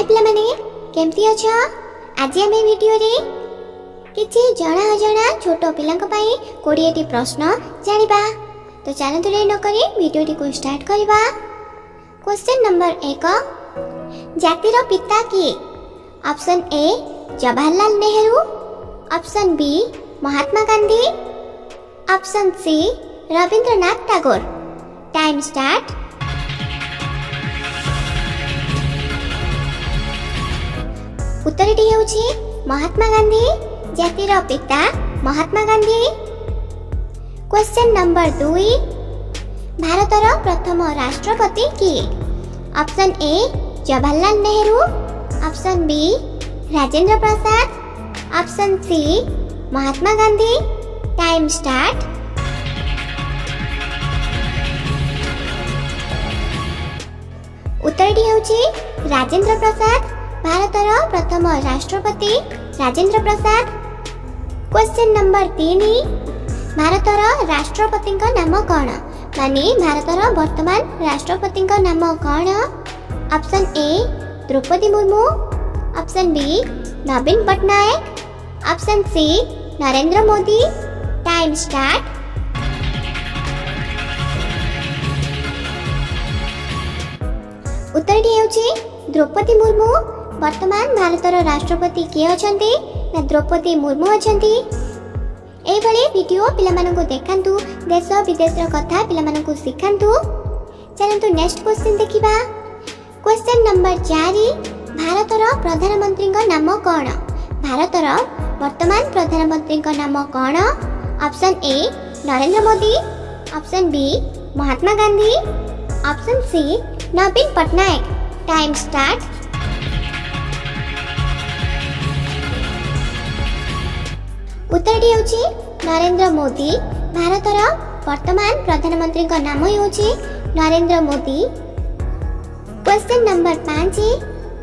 हाय पिला माने केमती अछ। आज आम वीडियो रे किछि जना अजना छोट पिलांक पई 20टी प्रश्न जानिबा। तो चलंतु रे न करी वीडियो टी को स्टार्ट करबा। क्वेश्चन नंबर 1, जातिर पिता किए? Option A Jawaharlal Nehru, option B Mahatma Gandhi, option C Rabindranath Tagore. Time start. उत्तरटी हेउछि महात्मा गांधी। जातिर पिता महात्मा गांधी। क्वेश्चन नंबर 2, भारतर प्रथम राष्ट्रपति किए? Option A Jawaharlal Nehru, option B Rajendra Prasad, option C Mahatma Gandhi. Time start. उत्तरटी हेउछि राजेंद्र प्रसाद। भारतर प्रथम राष्ट्रपति राजेंद्र प्रसाद। क्वेश्चन नंबर 3, भारतर राष्ट्रपति नाम कौन? माने भारतर वर्तमान राष्ट्रपति नाम कौन? Option A Droupadi Murmu, option B Naveen Patnaik, option C Narendra Modi. Time start. उत्तरटी हेउछि द्रौपदी मुर्मू। वर्तमान भारतर राष्ट्रपति किए अछंती? ना द्रौपदी मुर्मू अछंती। एई भली वीडियो पिला मानकु देखांतु, देश विदेश रो कथा पिला मानकु सिखांतु। चलंतु नेक्स्ट क्वेश्चन देखिबा। क्वेश्चन नंबर 4, भारतर प्रधानमंत्री नाम कौन? भारतर वर्तमान प्रधानमंत्री नाम कौन? Option A Narendra Modi, option B Mahatma Gandhi, option C Naveen Patnaik. Time start. उत्तरटी हेउछि नरेंद्र मोदी। भारतर वर्तमान प्रधानमंत्री नाम हेउछि नरेंद्र मोदी। क्वेश्चन नंबर 5,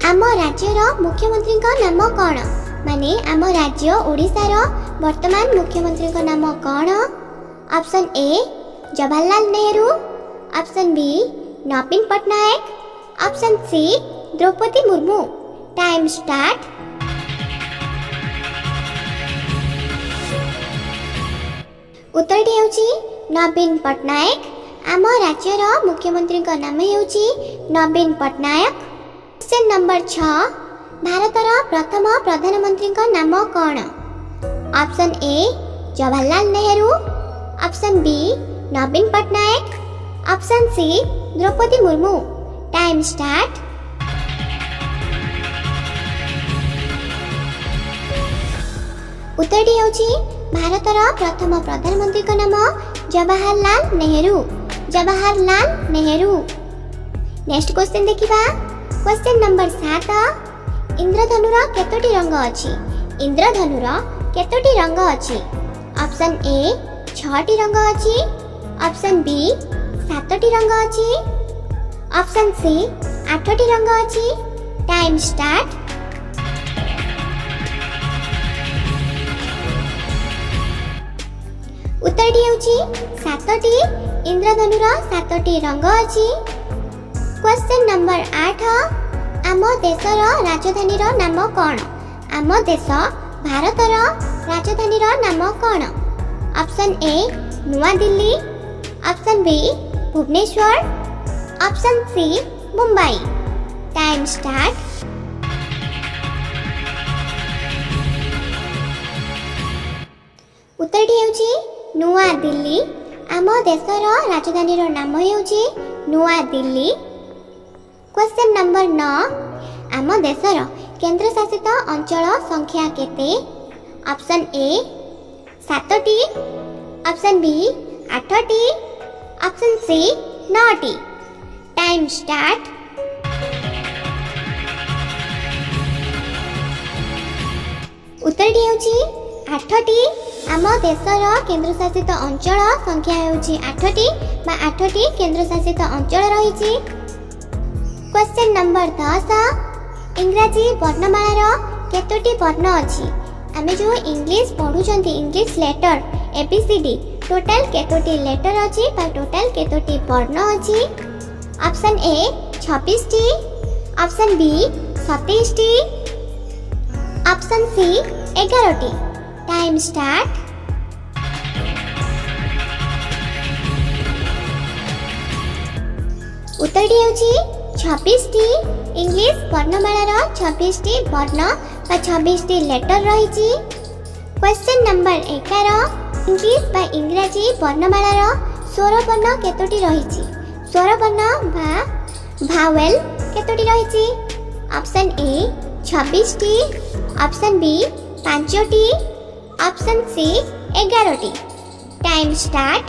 आम राज्यर मुख्यमंत्री नाम कौन? माने आम राज्य ओडिशार वर्तमान मुख्यमंत्री नाम कौन? Option A Jawaharlal Nehru, option B Naveen Patnaik, option C Droupadi Murmu. Time start. उत्तरटी हेउछि नवीन पटनायक। आम राज्यर मुख्यमंत्री नाम हेउछि नवीन पटनायक। क्वेश्चन नंबर 6, भारतर प्रथम प्रधानमंत्री नाम कौन? Option A Jawaharlal Nehru, option B Naveen Patnaik, option C Droupadi Murmu. Time start. उत्तरटी हेउछि भारतर प्रथम प्रधानमंत्री नाम जवाहरलाल नेहरू। जवाहरलाल नेहरू। नेक्स्ट क्वेश्चन देखिबा। क्वेश्चन नंबर 7, इंद्रधनुर केतोटी रंग अछि? इंद्रधनुर केतोटी रंग अछि? ऑप्शन ए 6टी रंग अछि, ऑप्शन बी 7टी रंग अछि, ऑप्शन सी 8टी रंग अछि। Time start. उत्तरटी हेउछि 7टी। इंद्रधनुर 7टी रंग अछि। क्वेश्चन नंबर 8, आम देशर राजधानीर नाम कौन? आम देश भारतर राजधानीर नाम कौन? ऑप्शन ए नुआ Delhi, option B Bhubaneswar, option C Mumbai. Time start. उत्तरटी हेउछि नुआ दिल्ली। आम देशर राजधानीर नाम हेउछि नुआ दिल्ली। क्वेश्चन नंबर 9, आम देशर केंद्र शासित अंचल संख्या केते? ऑप्शन ए 7टी, ऑप्शन बी 8टी, ऑप्शन सी 9टी। Time start. उत्तरटी हेउछि 8टी। आम देशर केंद्र शासित अंचल संख्या हेउछि 8टी बा 8टी केंद्र शासित अंचल रहिछि। क्वेश्चन नंबर 10, इंग्रजी वर्णमालार केतोटी वर्ण अछि? आमे जो इंग्लिश पढुचंती इंग्लिश लेटर एबीसीडी टोटल केतोटी लेटर अछि बा टोटल केतोटी वर्ण अछि? ऑप्शन ए 26टी, ऑप्शन बी 27ଟି, ଅପସନ୍ ସି 11ଟି। Time start. ଉତ୍ତରଟି ହେଉଛି 26ଟି। ଇଂଲିଶ ବର୍ଣ୍ଣମାଳାର 26ଟି ବର୍ଣ୍ଣ ବା 26ଟି ଲେଟର ରହିଛି। କ୍ୱେଶ୍ଚନ୍ ନମ୍ବର 11, ଇଂଲିଶ ବା ଇଂରାଜୀ ବର୍ଣ୍ଣମାଳାର ସ୍ୱରବର୍ଣ୍ଣ କେତୋଟି ରହିଛି? ସ୍ୱରବର୍ଣ୍ଣ ବା ଭାୱେଲ କେତୋଟି ରହିଛି? ଅପସନ୍ ଏ 26ଟି, ଅପସନ୍ ବି 5ଟି, ଅପସନ୍ ସି 11ଟି। Time start.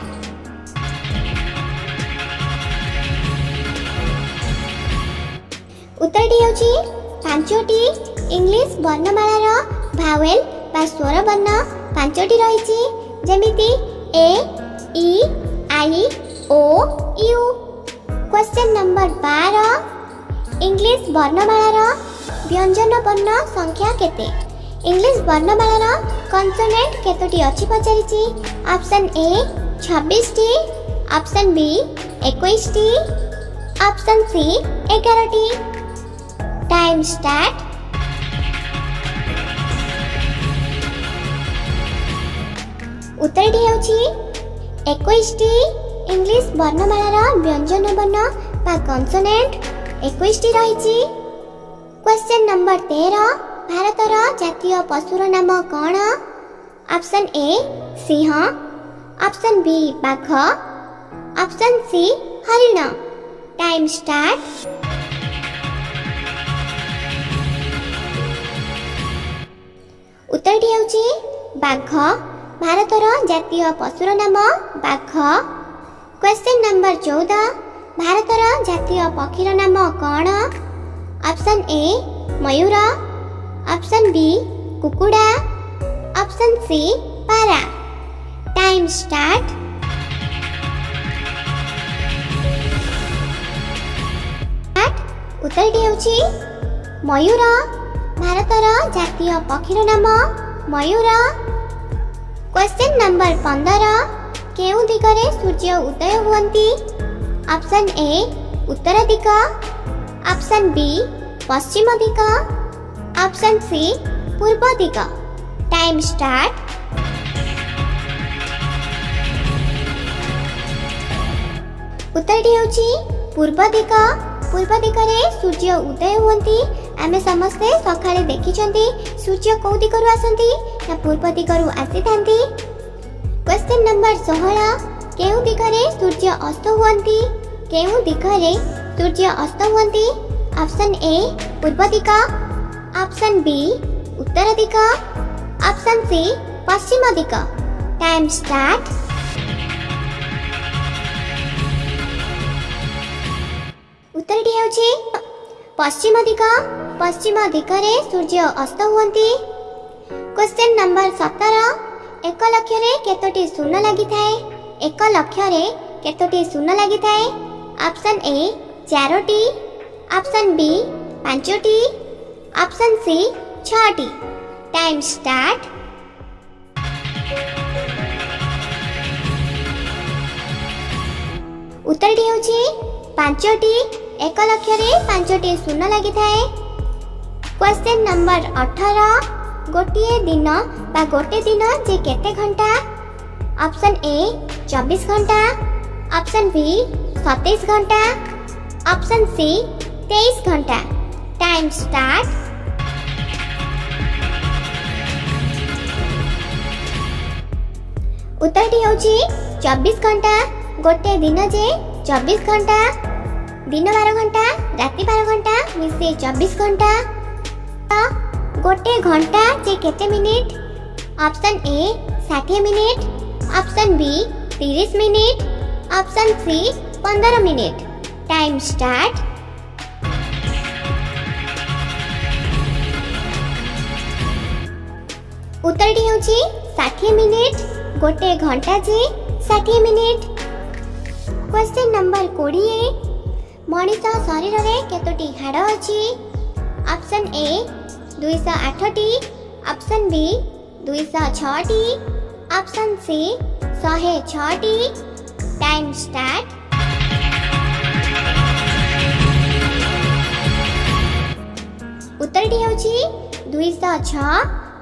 ଉତ୍ତରଟି ହେଉଛି 5ଟି। ଇଂଲିଶ ବର୍ଣ୍ଣମାଳାର ଭାୱେଲ ବା ସ୍ୱରବର୍ଣ୍ଣ 5ଟି ରହିଛି, ଯେମିତି A, E, I, O, U. Question number 12, English ବର୍ଣ୍ଣମାଳାର ବ୍ୟଞ୍ଜନ ବର୍ଣ୍ଣ ସଂଖ୍ୟା କେତେ? ଇଂଲିଶ ବର୍ଣ୍ଣମାଳାର କନସୋନେଣ୍ଟ କେତୋଟି ଅଛି ପଚାରିଛି? ଅପସନ୍ ଏ 26ଟି, ଅପସନ୍ ବି 21ଟି, ଅପସନ୍ ସି 11ଟି। Time start. ଉତ୍ତରଟି ହେଉଛି 21ଟି। ଇଂଲିଶ ବର୍ଣ୍ଣମାଳାର ବ୍ୟଞ୍ଜନ ବର୍ଣ୍ଣ ବା କନସୋନେଣ୍ଟ 21ଟି ରହିଛି। କ୍ୱେଶ୍ଚନ୍ ନମ୍ବର 13, ଭାରତର ଜାତୀୟ ପଶୁର ନାମ କ'ଣ? Option A Singh, option B ବାଘ, ଅପସନ୍ ସି ହରିଣ। Time start. ଉତ୍ତରଟି ହେଉଛି ବାଘ। ଭାରତର ଜାତୀୟ ପଶୁର ନାମ ବାଘ। କ୍ୱେଶ୍ଚନ୍ ନମ୍ବର 14, ଭାରତର ଜାତୀୟ ପକ୍ଷୀର ନାମ କ'ଣ? Option A Mayur, option B କୁକୁଡ଼ା, ଅପସନ୍ ସି ପାରା। Time start. ଉତ୍ତରଟି ହେଉଛି ମୟୂର। ଭାରତର ଜାତୀୟ ପକ୍ଷୀର ନାମ ମୟୂର। କ୍ୱେଶ୍ଚନ୍ ନମ୍ବର 15, କେଉଁ ଦିଗରେ ସୂର୍ଯ୍ୟ ଉଦୟ ହୁଅନ୍ତି? ଅପସନ୍ ଏ ଉତ୍ତର ଦିଗ, ଅପସନ୍ ବି ପଶ୍ଚିମ ଦିଗ, ଅପସନ୍ ସି ପୂର୍ବ ଦିଗ। Time start. ଉତ୍ତରଟି ହେଉଛି ପୂର୍ବ ଦିଗ। ପୂର୍ବ ଦିଗରେ ସୂର୍ଯ୍ୟ ଉଦୟ ହୁଅନ୍ତି। ଆମେ ସମସ୍ତେ ସକାଳେ ଦେଖିଛନ୍ତି ସୂର୍ଯ୍ୟ କେଉଁ ଦିଗରୁ ଆସନ୍ତି? ନା ପୂର୍ବ ଦିଗରୁ ଆସିଥାନ୍ତି। କ୍ୱେଶ୍ଚନ୍ ନମ୍ବର 16, କେଉଁ ଦିଗରେ ସୂର୍ଯ୍ୟ ଅସ୍ତ ହୁଅନ୍ତି? କେଉଁ ଦିଗରେ ସୂର୍ଯ୍ୟ ଅସ୍ତ ହୁଅନ୍ତି? ଅପସନ୍ ଏ ପୂର୍ବ ଦିଗ, ଅପସନ୍ ବି ଉତ୍ତର ଦିଗ, ଅପସନ୍ ସି ପଶ୍ଚିମ ଦିଗ। Time start. ଉତ୍ତରଟି ହେଉଛି ପଶ୍ଚିମ ଦିଗ। ପଶ୍ଚିମ ଦିଗରେ ସୂର୍ଯ୍ୟ ଅସ୍ତ ହୁଅନ୍ତି। କ୍ୱେଶ୍ଚନ୍ ନମ୍ବର 17, 1 ଲକ୍ଷରେ କେତୋଟି ଶୂନ ଲାଗିଥାଏ? 1 ଲକ୍ଷରେ କେତୋଟି ଶୂନ ଲାଗିଥାଏ? ଅପସନ୍ ଏ 4ଟି, ଅପସନ୍ ବି 5ଟି, ଅପସନ୍ ସି 6ଟି। Time start. ଉତ୍ତରଟି ହେଉଛି 5ଟି। 1 ଲକ୍ଷରେ 5ଟି ଶୂନ ଲାଗିଥାଏ। କ୍ୱେଶ୍ଚନ୍ ନମ୍ବର 18, ଗୋଟିଏ ଦିନ ବା ଗୋଟେ ଦିନ ଯେ କେତେ ଘଣ୍ଟା? ଅପସନ୍ ଏ 24 ଘଣ୍ଟା, ଅପସନ୍ ବି 27 ଘଣ୍ଟା, ଅପସନ୍ ସି 23 ଘଣ୍ଟା। Time start. ଉତ୍ତରଟି ହେଉଛି 24 ଘଣ୍ଟା। ଗୋଟେ ଦିନ ଯେ 24 ଘଣ୍ଟା। दिन 12 घंटा राति 12 घंटा मिसे 24 घंटा। गोटे घंटा जे केते minute? Option A 60 minute, option B 30 minute, option C 15 minute. Time start. उत्तरटी होची 60 मिनिट। गोटे घंटा जे 60 मिनिट। क्वेश्चन नंबर 20, मनीष शरीर रे केतोटी हाड़ अछि? ऑप्शन ए 208टी, ऑप्शन बी 206टी, ऑप्शन सी 106टी। Time start. उत्तरटी ହେଉଛି 206।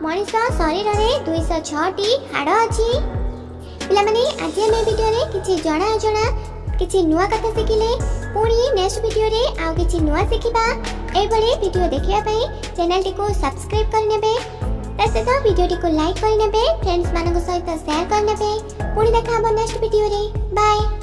मनीष शरीर में 206टी हाड़ अच्छी। पिलामाने आज आम भिडियो किसी जना अजना किसी नुआ कथा शिखिले पुणी नेक्स्ट वीडियो रे आउ किसी नुआ शिखिबा। एभली वीडियो देखिबा चैनल को सब्सक्राइब करनेबे सहित वीडियो को लाइक करनेबे फ्रेंड्स मानक सहित शेयर करनेबे। पुणी देखा नेक्स्ट वीडियो रे बाय।